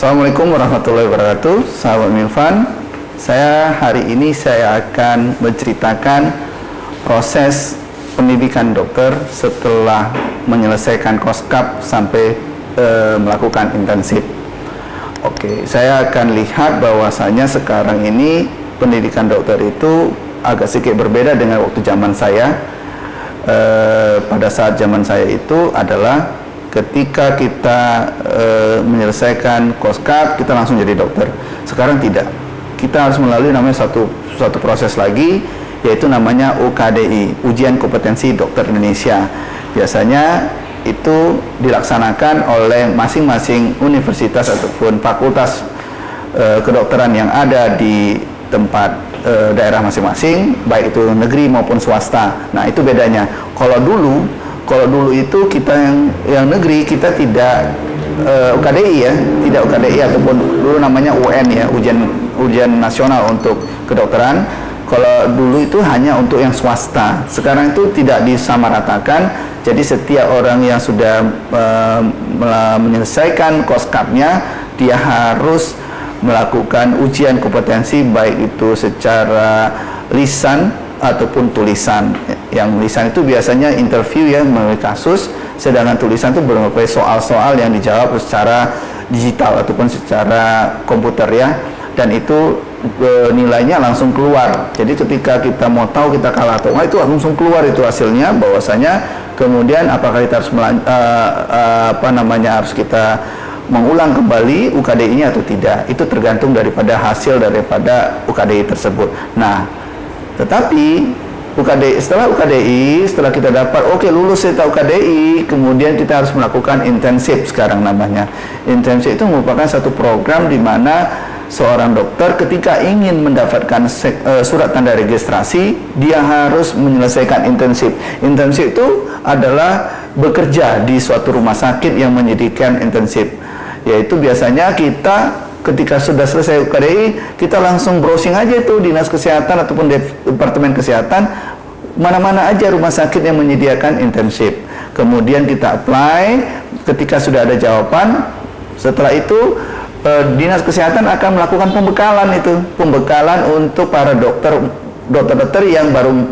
Assalamualaikum warahmatullahi wabarakatuh, sahabat Milfan. Hari ini saya akan menceritakan proses pendidikan dokter setelah menyelesaikan koskap sampai melakukan intensif. Oke, saya akan lihat bahwasanya sekarang ini pendidikan dokter itu agak sedikit berbeda dengan waktu zaman saya. Pada saat zaman saya itu adalah ketika kita menyelesaikan koskap, kita langsung jadi dokter. Sekarang tidak. Kita harus melalui namanya satu proses lagi, yaitu namanya UKDI, Ujian Kompetensi Dokter Indonesia. Biasanya itu dilaksanakan oleh masing-masing universitas ataupun fakultas kedokteran yang ada di tempat daerah masing-masing, baik itu negeri maupun swasta. Nah, itu bedanya. Kalau dulu itu kita yang negeri, kita tidak UKDI ya, tidak UKDI ataupun dulu namanya UN ya, ujian nasional untuk kedokteran. Kalau dulu itu hanya untuk yang swasta. Sekarang itu tidak disamaratakan. Jadi setiap orang yang sudah menyelesaikan koskapnya, dia harus melakukan ujian kompetensi, baik itu secara lisan ataupun tulisan. Yang lisan itu biasanya interview ya, melalui kasus, sedangkan tulisan itu berupa soal-soal yang dijawab secara digital ataupun secara komputer ya, dan itu nilainya langsung keluar. Jadi ketika kita mau tahu kita kalah atau enggak, itu langsung keluar itu hasilnya, bahwasanya kemudian apakah kita harus harus kita mengulang kembali UKDI-nya atau tidak, itu tergantung daripada hasil daripada UKDI tersebut. Nah, tetapi setelah kita dapat lulus setelah UKDI, kemudian kita harus melakukan intensif sekarang namanya. Intensif itu merupakan satu program di mana seorang dokter ketika ingin mendapatkan surat tanda registrasi, dia harus menyelesaikan intensif. Intensif itu adalah bekerja di suatu rumah sakit yang menyediakan intensif. Yaitu biasanya kita ketika sudah selesai UKDI, kita langsung browsing aja itu dinas kesehatan ataupun departemen kesehatan, mana-mana aja rumah sakit yang menyediakan intensif. Kemudian kita apply, ketika sudah ada jawaban, setelah itu dinas kesehatan akan melakukan pembekalan untuk para dokter yang baru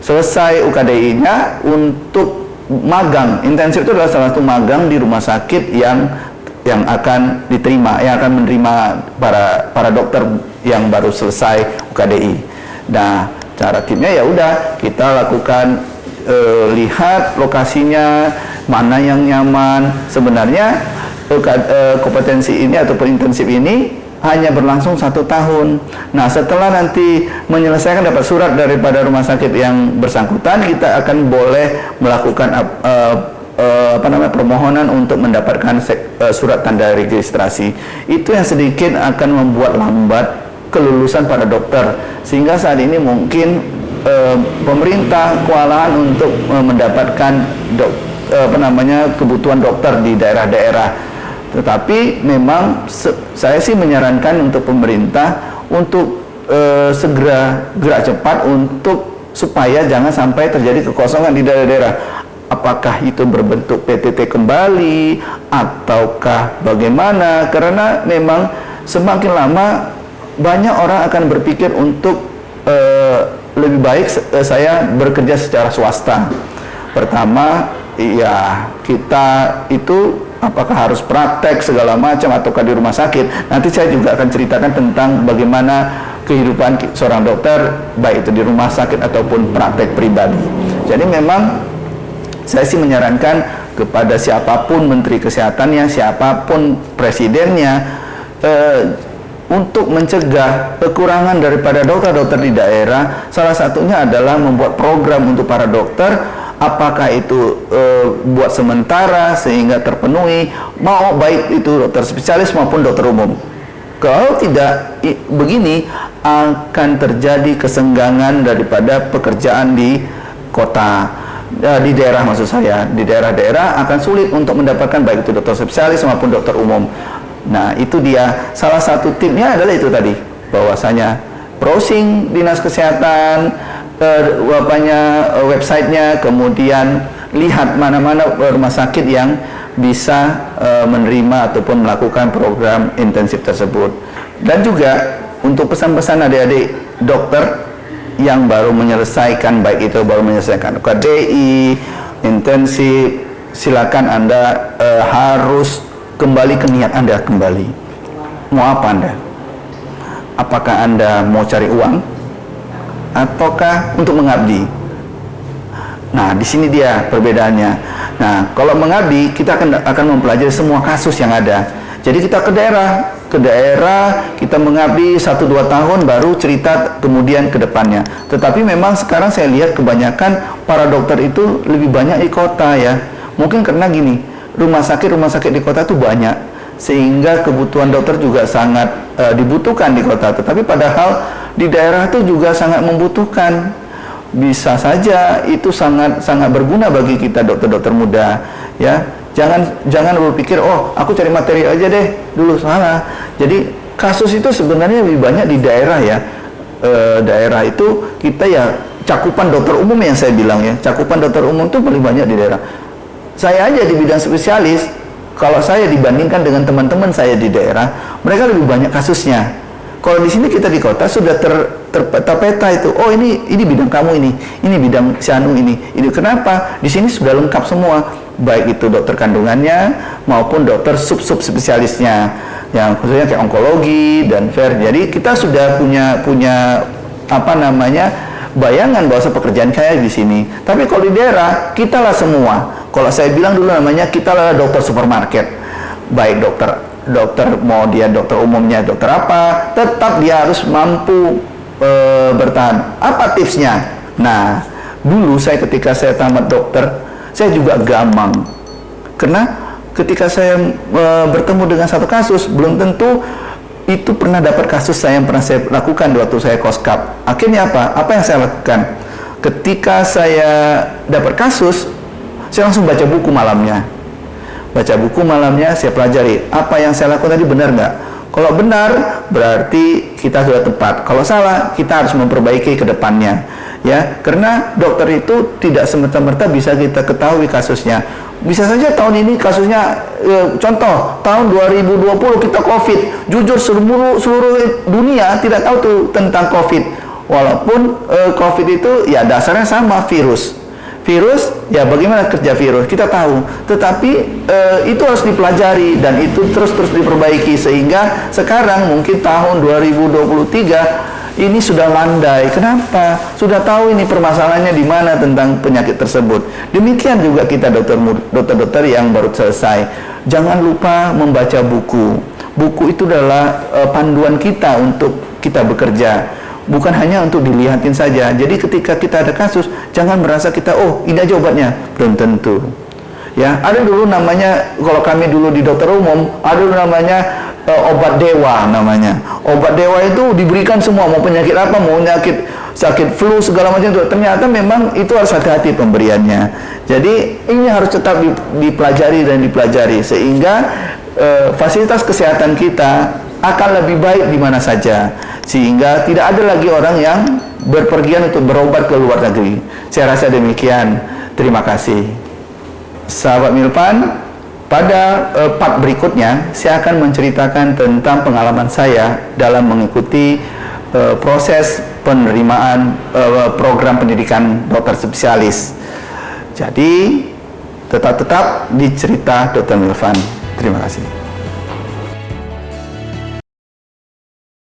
selesai UKDI-nya untuk magang. Intensif itu adalah salah satu magang di rumah sakit yang akan diterima, yang akan menerima para dokter yang baru selesai UKDI. Nah, cara timnya ya udah kita lakukan lihat lokasinya mana yang nyaman. Sebenarnya kompetensi ini ataupun intensif ini hanya berlangsung 1 tahun. Nah, setelah nanti menyelesaikan dapat surat daripada rumah sakit yang bersangkutan, kita akan boleh melakukan permohonan untuk mendapatkan surat tanda registrasi. Itu yang sedikit akan membuat lambat kelulusan para dokter, sehingga saat ini mungkin pemerintah kewalahan untuk mendapatkan kebutuhan dokter di daerah-daerah. Tetapi memang saya sih menyarankan untuk pemerintah untuk segera gerak cepat supaya jangan sampai terjadi kekosongan di daerah-daerah. Apakah itu berbentuk PTT kembali ataukah bagaimana? Karena memang semakin lama banyak orang akan berpikir untuk lebih baik saya bekerja secara swasta. Pertama, ya kita itu apakah harus praktek segala macam ataukah di rumah sakit. Nanti saya juga akan ceritakan tentang bagaimana kehidupan seorang dokter, baik itu di rumah sakit ataupun praktek pribadi. Jadi memang saya sih menyarankan kepada siapapun menteri kesehatannya, siapapun presidennya, untuk mencegah kekurangan daripada dokter-dokter di daerah. Salah satunya adalah membuat program untuk para dokter, apakah itu buat sementara sehingga terpenuhi, mau baik itu dokter spesialis maupun dokter umum. Kalau tidak begini, akan terjadi kesenggangan daripada pekerjaan di kota. Di daerah maksud saya, di daerah-daerah akan sulit untuk mendapatkan baik itu dokter spesialis maupun dokter umum. Nah, itu dia salah satu tipnya adalah itu tadi, bahwasanya browsing dinas kesehatan, websitenya, kemudian lihat mana-mana rumah sakit yang bisa menerima ataupun melakukan program intensif tersebut. Dan juga untuk pesan-pesan adik-adik dokter yang baru menyelesaikan, baik itu baru menyelesaikan UKDI, intensif, silakan Anda harus kembali ke niat Anda kembali. Mau apa Anda? Apakah Anda mau cari uang ataukah untuk mengabdi? Nah, di sini dia perbedaannya. Nah, kalau mengabdi, kita akan mempelajari semua kasus yang ada. Jadi kita ke daerah, kita mengabdi 1-2 tahun, baru cerita kemudian ke depannya. Tetapi memang sekarang saya lihat kebanyakan para dokter itu lebih banyak di kota ya. Mungkin karena gini, rumah sakit di kota itu banyak, sehingga kebutuhan dokter juga sangat dibutuhkan di kota. Tetapi padahal di daerah itu juga sangat membutuhkan. Bisa saja itu sangat berguna bagi kita dokter-dokter muda ya. Jangan berpikir oh aku cari materi aja deh dulu, salah. Jadi kasus itu sebenarnya lebih banyak di daerah ya. Daerah itu kita ya cakupan dokter umum yang saya bilang ya, cakupan dokter umum itu paling banyak di daerah. Saya aja di bidang spesialis, kalau saya dibandingkan dengan teman-teman saya di daerah, mereka lebih banyak kasusnya. Kalau di sini kita di kota sudah terpeta itu. Oh ini bidang kamu ini bidang si Anu ini. Kenapa? Di sini sudah lengkap semua, baik itu dokter kandungannya maupun dokter sub spesialisnya, yang khususnya kayak onkologi dan Jadi kita sudah punya apa namanya bayangan bahwa pekerjaan kayak di sini. Tapi kalau di daerah kita lah semua. Kalau saya bilang dulu namanya kita lah dokter supermarket, baik dokter mau dia dokter umumnya dokter apa, tetap dia harus mampu bertahan. Apa tipsnya? Nah, dulu ketika saya tamat dokter, saya juga gamang. Karena ketika saya bertemu dengan satu kasus, belum tentu itu pernah dapat kasus yang pernah saya lakukan waktu saya koskap. Akhirnya apa yang saya lakukan? Ketika saya dapat kasus, saya langsung baca buku malamnya. Saya pelajari apa yang saya lakukan tadi benar nggak. Kalau benar berarti kita sudah tepat, kalau salah kita harus memperbaiki ke depannya ya. Karena dokter itu tidak semerta-merta bisa kita ketahui kasusnya. Bisa saja tahun ini kasusnya contoh tahun 2020 kita COVID, jujur seluruh dunia tidak tahu tuh tentang COVID, walaupun COVID itu ya dasarnya sama, virus ya, bagaimana kerja virus kita tahu, tetapi itu harus dipelajari dan itu terus diperbaiki, sehingga sekarang mungkin tahun 2023 ini sudah landai. Kenapa? Sudah tahu ini permasalahannya di mana tentang penyakit tersebut. Demikian juga kita dokter-dokter yang baru selesai, jangan lupa membaca buku. Buku itu adalah panduan kita untuk kita bekerja, bukan hanya untuk dilihatin saja. Jadi ketika kita ada kasus, jangan merasa kita oh ini aja obatnya, belum tentu ya. Ada dulu namanya, kalau kami dulu di dokter umum, ada dulu namanya obat dewa namanya. Obat dewa itu diberikan semua, mau penyakit apa, mau sakit flu segala macam itu. Ternyata memang itu harus hati-hati pemberiannya. Jadi ini harus tetap dipelajari sehingga fasilitas kesehatan kita akan lebih baik di mana saja, sehingga tidak ada lagi orang yang berpergian untuk berobat ke luar negeri. Saya rasa demikian. Terima kasih. Sahabat Milpan, pada part berikutnya saya akan menceritakan tentang pengalaman saya dalam mengikuti proses penerimaan program pendidikan dokter spesialis. Jadi tetap di cerita Dr. Milvan. Terima kasih.